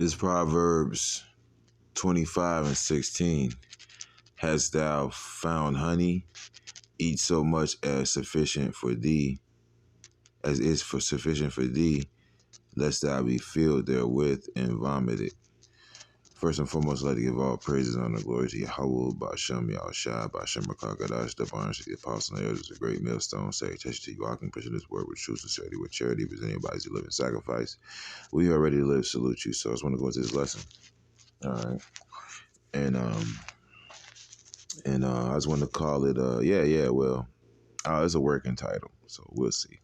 This Proverbs 25:16. Hast thou found honey? Eat so much as sufficient for thee, as is for sufficient for thee, lest thou be filled therewith and vomited. First and foremost, I'd like to give all praises and glory to Yahweh, Ba'ashem, Yahushua, Ba'ashem, Rakakadash, the barns to the apostle and elders, a great millstone, salutation to you, walking, preaching this word with truth, sincerity, with charity, presenting anybody's living sacrifice. We are ready to live, salute you. So I just want to go into this lesson. All right. And I just want to call it, it's a working title, so we'll see.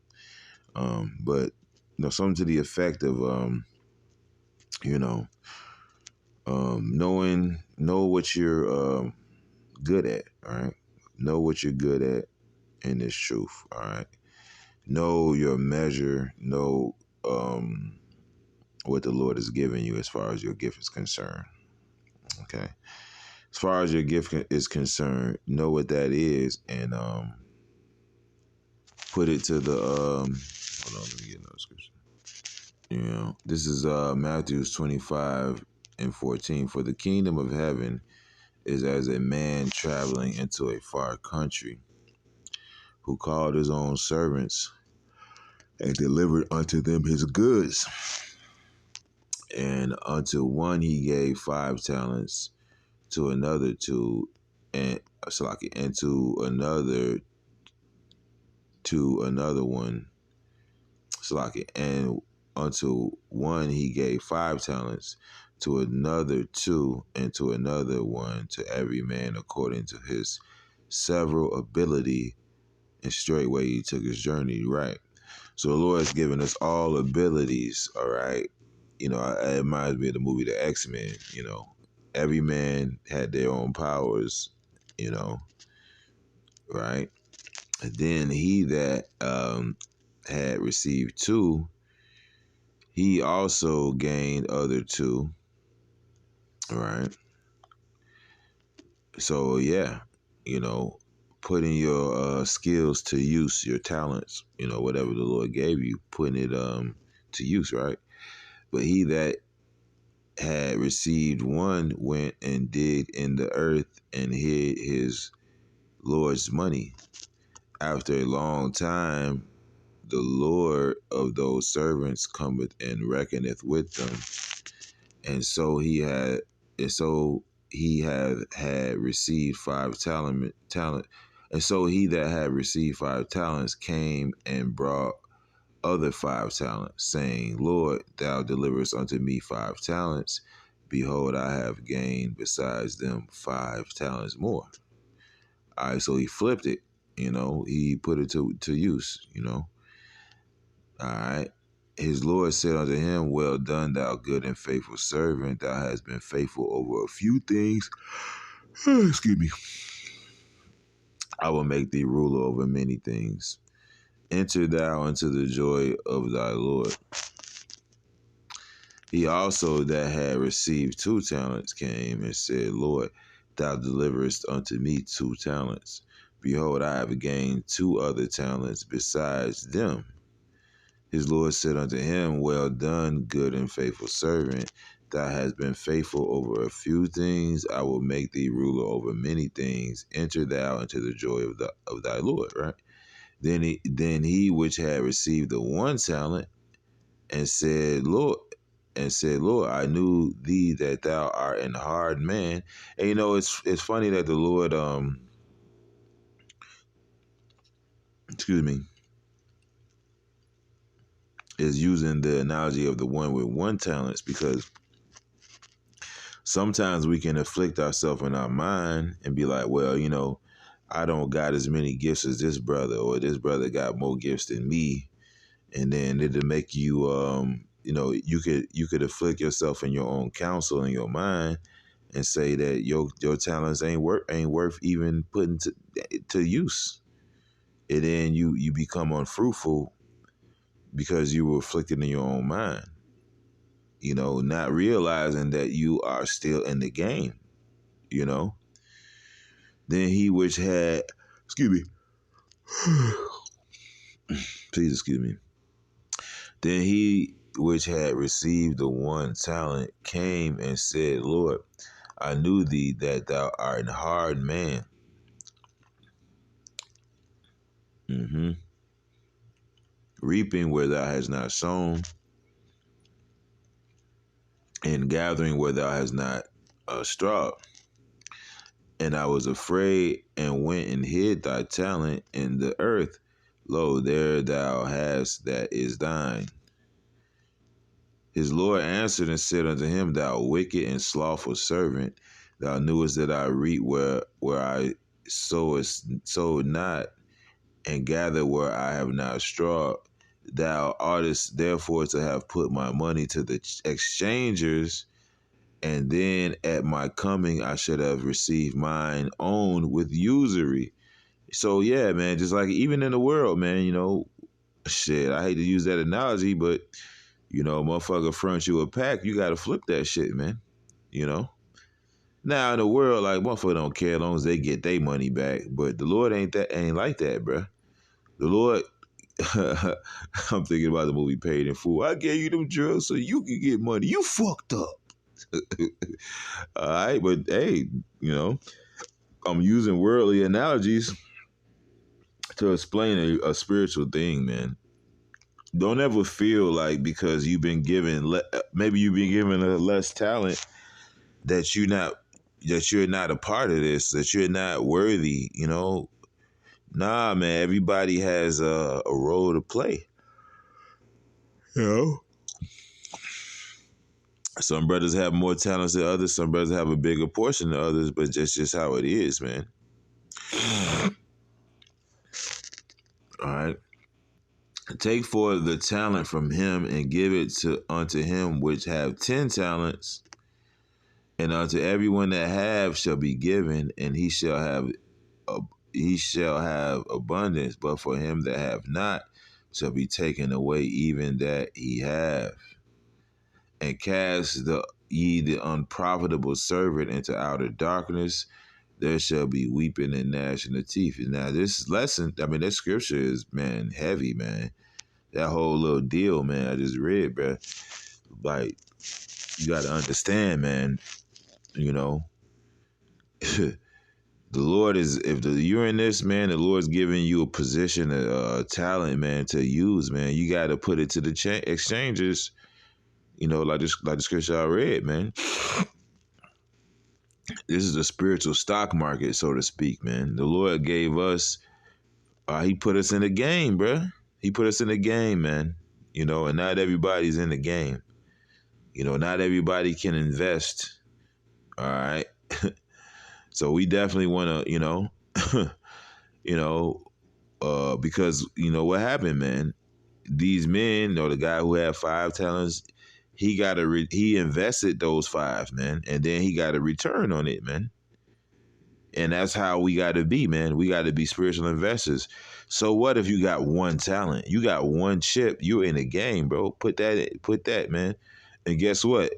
But, something to the effect of, know what you're good at, all right? Know what you're good at in this truth, all right? Know your measure, know what the Lord has given you as far as your gift is concerned, okay? As far as your gift is concerned, know what that is and put it to the, hold on, let me get another scripture. This is Matthew 25:14. For the kingdom of heaven is as a man traveling into a far country, who called his own servants and delivered unto them his goods. And unto one he gave 5 talents, to another 2, and to another one, and unto one he gave 5 talents, to another 2, and to another 1, to every man according to his several ability, and straightway he took his journey, right? So the Lord has given us all abilities, all right? It reminds me of the movie The X-Men, Every man had their own powers, right? And then he that had received 2, he also gained other 2, right? So, yeah, putting your skills to use, your talents, whatever the Lord gave you, putting it to use, right? But he that had received 1 went and digged in the earth and hid his Lord's money. After a long time, the Lord of those servants cometh and reckoneth with them. And so he had received 5 talent. And so he that had received 5 talents came and brought other 5 talents, saying, Lord, thou deliverest unto me 5 talents. Behold, I have gained besides them 5 talents more. All right, so he flipped it, he put it to use, All right. His Lord said unto him, Well done, thou good and faithful servant. Thou hast been faithful over a few things. Excuse me. I will make thee ruler over many things. Enter thou into the joy of thy Lord. He also that had received 2 talents came and said, Lord, thou deliverest unto me 2 talents. Behold, I have gained 2 other talents besides them. His Lord said unto him, Well done, good and faithful servant. Thou hast been faithful over a few things. I will make thee ruler over many things. Enter thou into the joy of thy Lord. Right? Then he which had received the 1 talent and said, Lord, I knew thee that thou art an hard man. And it's funny that the Lord is using the analogy of the one with 1 talent, because sometimes we can afflict ourselves in our mind and be like, well, I don't got as many gifts as this brother, or this brother got more gifts than me. And then it'll make you, you could afflict yourself in your own counsel in your mind and say that your talents ain't worth even putting to use. And then you become unfruitful because you were afflicted in your own mind, not realizing that you are still in the game, Then he which had, please excuse me. Then he which had received the 1 talent came and said, Lord, I knew thee that thou art a hard man, reaping where thou hast not sown, and gathering where thou hast not strawed. And I was afraid and went and hid thy talent in the earth. Lo, there thou hast that is thine. His Lord answered and said unto him, Thou wicked and slothful servant, thou knewest that I reap where I sowed not, and gather where I have not strawed. Thou oughtest therefore to have put my money to the exchangers, and then at my coming I should have received mine own with usury. So yeah, man, just like even in the world, man, shit, I hate to use that analogy, but motherfucker front you a pack, you gotta flip that shit, man. You know? Now in the world, like motherfucker don't care as long as they get their money back. But the Lord ain't like that, bruh. The Lord I'm thinking about the movie Paid in Full. I gave you them drugs so you can get money. You fucked up. All right, but hey, I'm using worldly analogies to explain a spiritual thing, man. Don't ever feel like because you've been given, maybe you've been given a less talent that you're not a part of this, that you're not worthy. Nah, man. Everybody has a role to play. You know, some brothers have more talents than others. Some brothers have a bigger portion than others, but that's just how it is, man. All right. Take forth the talent from him and give it unto him which have 10 talents, and unto everyone that have shall be given, and he shall have abundance. But for him that have not shall be taken away even that he have. And cast ye the unprofitable servant into outer darkness. There shall be weeping and gnashing of teeth. And now this lesson, I mean, that scripture is, man, heavy, man. That whole little deal, man, I just read, bro. Like, you got to understand, man, the Lord is, if you're in this, man, the Lord's giving you a position, a talent, man, to use, man. You got to put it to the exchangers, like the scripture I read, man. This is a spiritual stock market, so to speak, man. The Lord gave us, he put us in the game, bro. He put us in the game, man. And not everybody's in the game. Not everybody can invest. All right. So we definitely want to, because what happened, man. These men, the guy who had 5 talents, he invested those 5, man, and then he got a return on it, man. And that's how we got to be, man. We got to be spiritual investors. So what if you got 1 talent? You got 1 chip. You're in the game, bro. Put that, man. And guess what?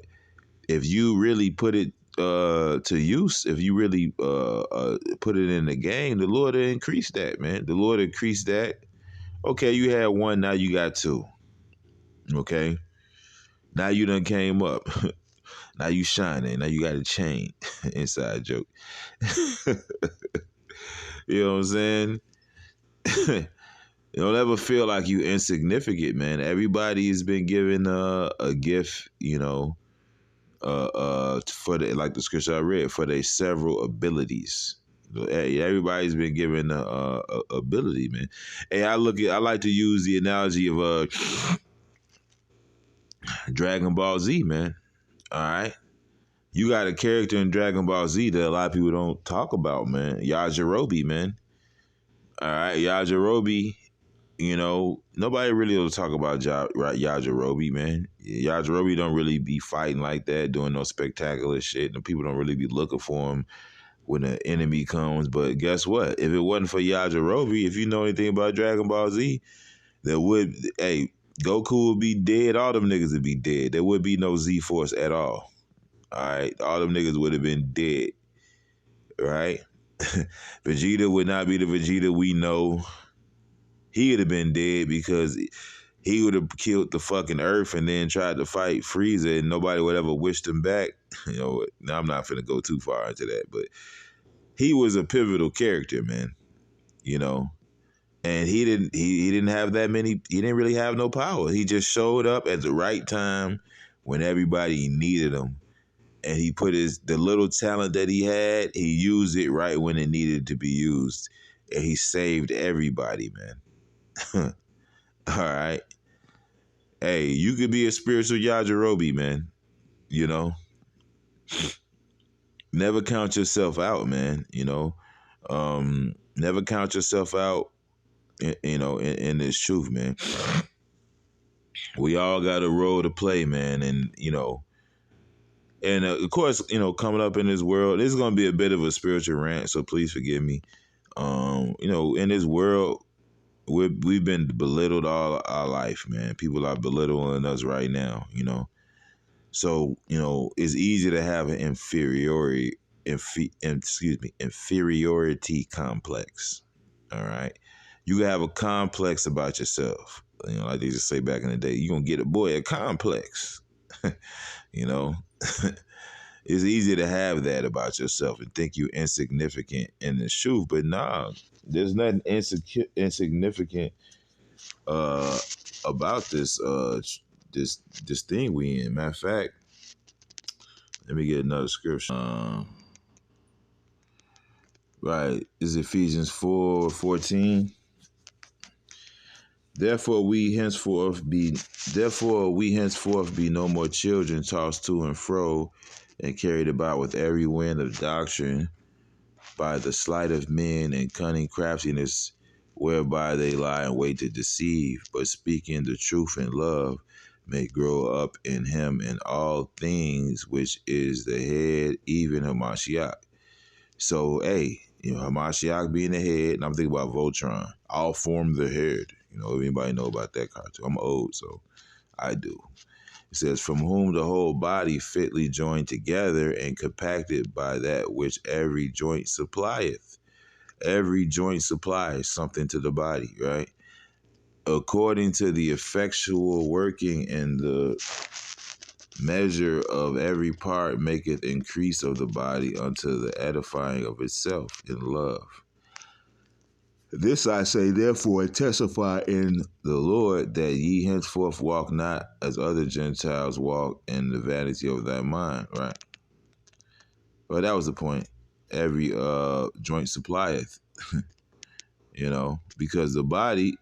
If you really put it to use, if you really put it in the game, the Lord will increase that, man. The Lord increased that. Okay, you had 1, now you got 2. Okay, now you done came up. Now you shining. Now you got a chain. Inside joke. You know what I'm saying? Don't ever feel like you insignificant, man. Everybody's been given a gift, for like the scripture I read, for their several abilities. Everybody's been given a ability, man. Hey, I like to use the analogy of Dragon Ball Z, man. All right. You got a character in Dragon Ball Z that a lot of people don't talk about, man. Yajirobe, man. All right, Yajirobe, nobody really will talk about Yajirobe, man. Yajirobe don't really be fighting like that, doing no spectacular shit. And people don't really be looking for him when an enemy comes. But guess what? If it wasn't for Yajirobe, if you know anything about Dragon Ball Z, Goku would be dead. All them niggas would be dead. There would be no Z-Force at all. All right, all them niggas would have been dead. Right? Vegeta would not be the Vegeta we know. He would have been dead because he would have killed the fucking Earth and then tried to fight Frieza, and nobody would ever wished him back. Now I'm not finna go too far into that, but he was a pivotal character, man. You know, and he didn't have that many. He didn't really have no power. He just showed up at the right time when everybody needed him, and he put the little talent that he had. He used it right when it needed to be used, and he saved everybody, man. All right. Hey, you could be a spiritual Yajirobe, man. You know, never count yourself out, man. Never count yourself out. In this truth, man. We all got a role to play, man, and of course, coming up in this world, this is gonna be a bit of a spiritual rant, so please forgive me. In this world, we've been belittled all our life, man. People are belittling us right now, So, it's easy to have an inferiority complex. All right. You can have a complex about yourself. Like they just say back in the day, you're gonna get a complex. you know. It's easy to have that about yourself and think you're insignificant in the truth, but nah, there's nothing insignificant about this thing we in. Matter of fact, let me get another scripture. Right, is Ephesians 4:14. Therefore we henceforth be no more children tossed to and fro and carried about with every wind of doctrine by the sleight of men and cunning craftiness whereby they lie in wait to deceive, but speaking the truth in love may grow up in him in all things, which is the head, even Hamashiach. So, hey, Hamashiach being the head, and I'm thinking about Voltron. I'll form the head. Anybody know about that cartoon? I'm old, so I do. It says, from whom the whole body fitly joined together and compacted by that which every joint supplieth. Every joint supplies something to the body, right? According to the effectual working and the measure of every part maketh increase of the body unto the edifying of itself in love. This I say, therefore, testify in the Lord that ye henceforth walk not as other Gentiles walk in the vanity of thy mind, right? Well, that was the point. Every joint supplieth, because the body,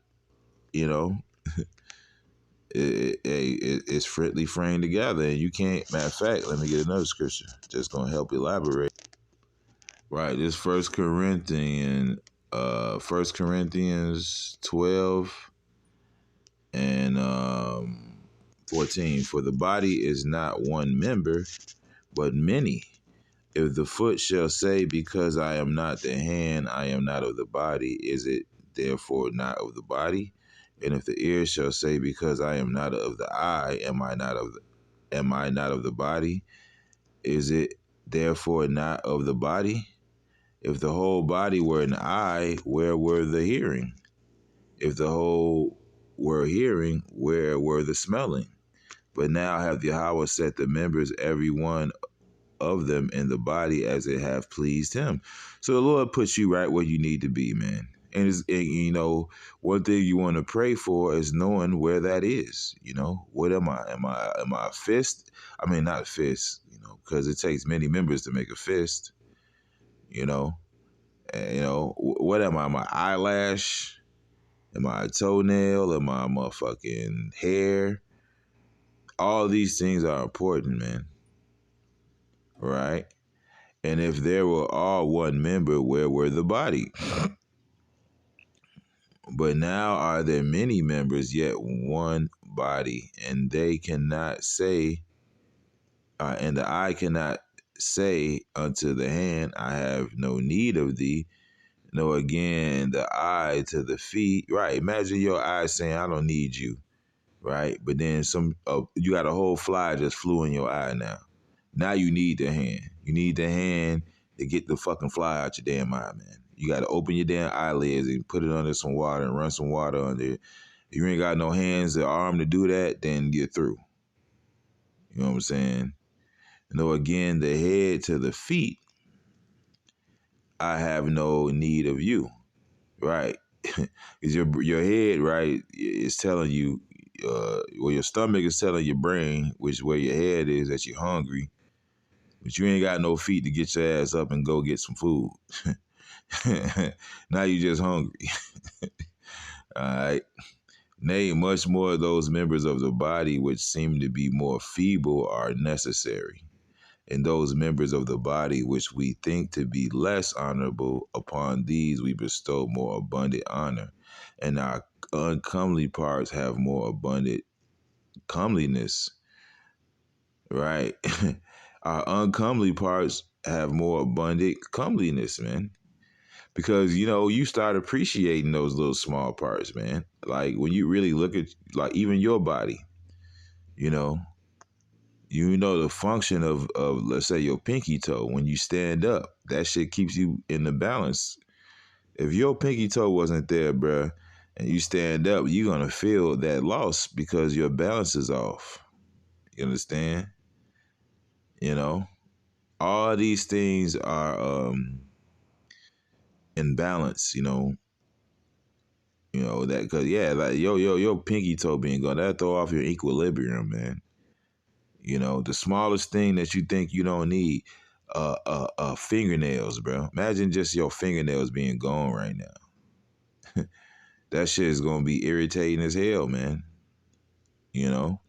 it's fitly framed together, and you can't. Matter of fact, let me get another scripture. Just gonna help elaborate. Right, this First Corinthians 12 and 14. For the body is not one member, but many. If the foot shall say, because I am not the hand, I am not of the body, is it therefore not of the body? And if the ear shall say, because I am not of the eye, am I not of the body? Is it therefore not of the body? If the whole body were an eye, where were the hearing? If the whole were hearing, where were the smelling? But now have Yahweh set the members, every one of them, in the body as it hath pleased him. So the Lord puts you right where you need to be, man. And one thing you want to pray for is knowing where that is. What am I? Am I a fist? I mean, not a fist, because it takes many members to make a fist. What am I? Am I eyelash? Am I a toenail? Am I a motherfucking hair? All these things are important, man. Right? And if there were all one member, where were the body? But now are there many members, yet one body, and they cannot say, and the eye cannot say unto the hand, I have no need of thee. No, again, the eye to the feet. Right. Imagine your eye saying, I don't need you. Right. But then you got a whole fly just flew in your eye now. Now you need the hand. You need the hand to get the fucking fly out your damn eye, man. You got to open your damn eyelids and put it under some water and run some water under it If you ain't got no hands or arm to do that, then you're through. You know what I'm saying? No, again, the head to the feet, I have no need of you, right? Because your head, right, is telling you, well, your stomach is telling your brain, which is where your head is, that you're hungry, but you ain't got no feet to get your ass up and go get some food. Now you just hungry. All right. Nay, much more of those members of the body which seem to be more feeble are necessary. And those members of the body which we think to be less honorable, upon these we bestow more abundant honor. And our uncomely parts have more abundant comeliness, right? Our uncomely parts have more abundant comeliness, man. Because, you start appreciating those little small parts, man. Like when you really look at, like, even your body, you know, the function of let's say your pinky toe. When you stand up, that shit keeps you in the balance. If your pinky toe wasn't there, bruh, and you stand up, you're gonna feel that loss because your balance is off. You understand? You know, all these things are in balance. That, cause yeah, like your pinky toe being gone, that throw off your equilibrium, man. The smallest thing that you think you don't need, fingernails, bro. Imagine just your fingernails being gone right now. That shit is gonna be irritating as hell, man. You know,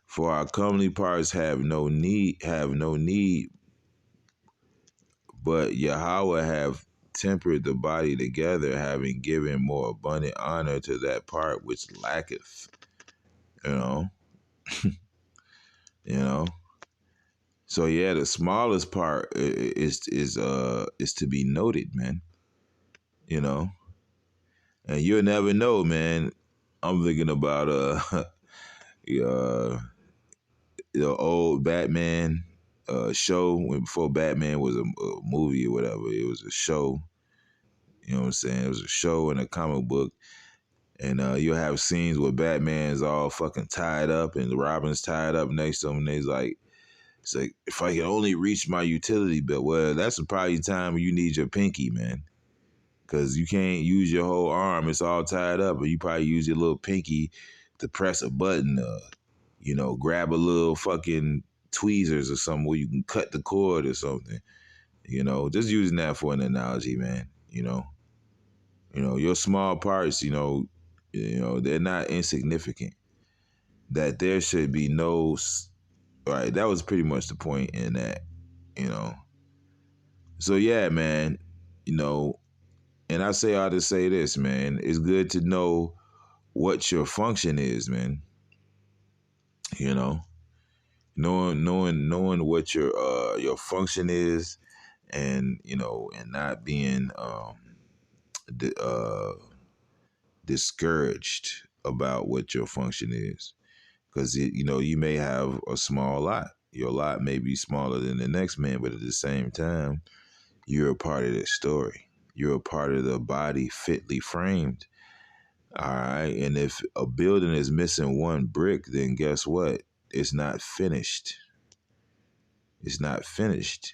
for our comely parts have no need, but Yahweh have tempered the body together, having given more abundant honor to that part which lacketh. You know, you know. So yeah, the smallest part is to be noted, man. You know, and you'll never know, man. I'm thinking about uh the old Batman show when before Batman was a movie or whatever. It was a show. You know what I'm saying? It was a show and a comic book. And you'll have scenes where Batman's all fucking tied up and Robin's tied up next to him, and it's like, if I can only reach my utility belt. Well, that's probably time you need your pinky, man. Because you can't use your whole arm. It's all tied up. But you probably use your little pinky to press a button, grab a little fucking tweezers or something where you can cut the cord or something. Just using that for an analogy, man. Your small parts, they're not insignificant. That there should be no, right, that was pretty much the point in that, you know. So yeah, man, you know, and I say all to say this, man. It's good to know what your function is, man. You know, knowing what your function is, and and not being di- uh, discouraged about what your function is, because you may have a small lot. Your lot may be smaller than the next man, but at the same time, you're a part of this story. You're a part of the body fitly framed. All right. And if a building is missing one brick, then guess what? It's not finished. It's not finished.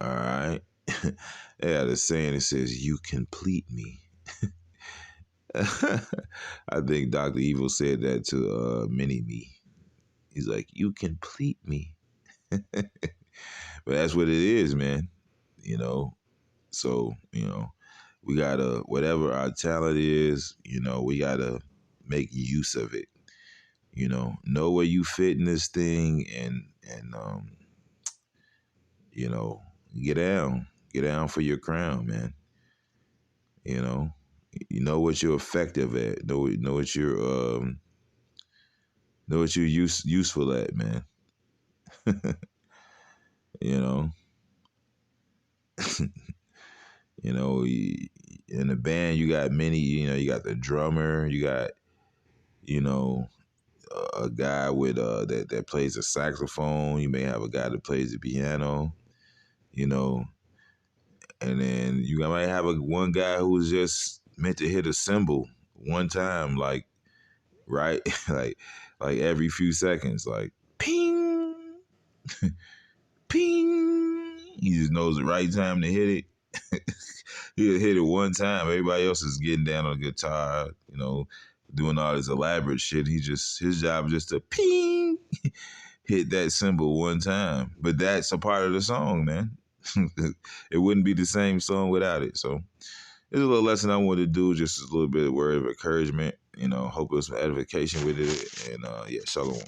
All right. Yeah, the saying it says, "You complete me." I think Dr. Evil said that to Mini Me. He's like, "You complete me." But that's what it is, man. You know. So, we gotta, whatever our talent is, we gotta make use of it. Know where you fit in this thing, and you know, get down for your crown, man. You know, what you're effective at. Know what you're useful at, man. you know, in the band you got many. You got the drummer. You got you know a guy with that plays the saxophone. You may have a guy that plays the piano. You know, and then you might have one guy who's just meant to hit a cymbal, one time, like right, like every few seconds, like ping, ping. He just knows the right time to hit it. He'll hit it one time. Everybody else is getting down on the guitar, doing all this elaborate shit. His job is just to ping, hit that cymbal one time. But that's a part of the song, man. It wouldn't be the same song without it. So it's a little lesson I wanted to do, just a little bit of word of encouragement. Hope it was some edification with it. And yeah, shalom.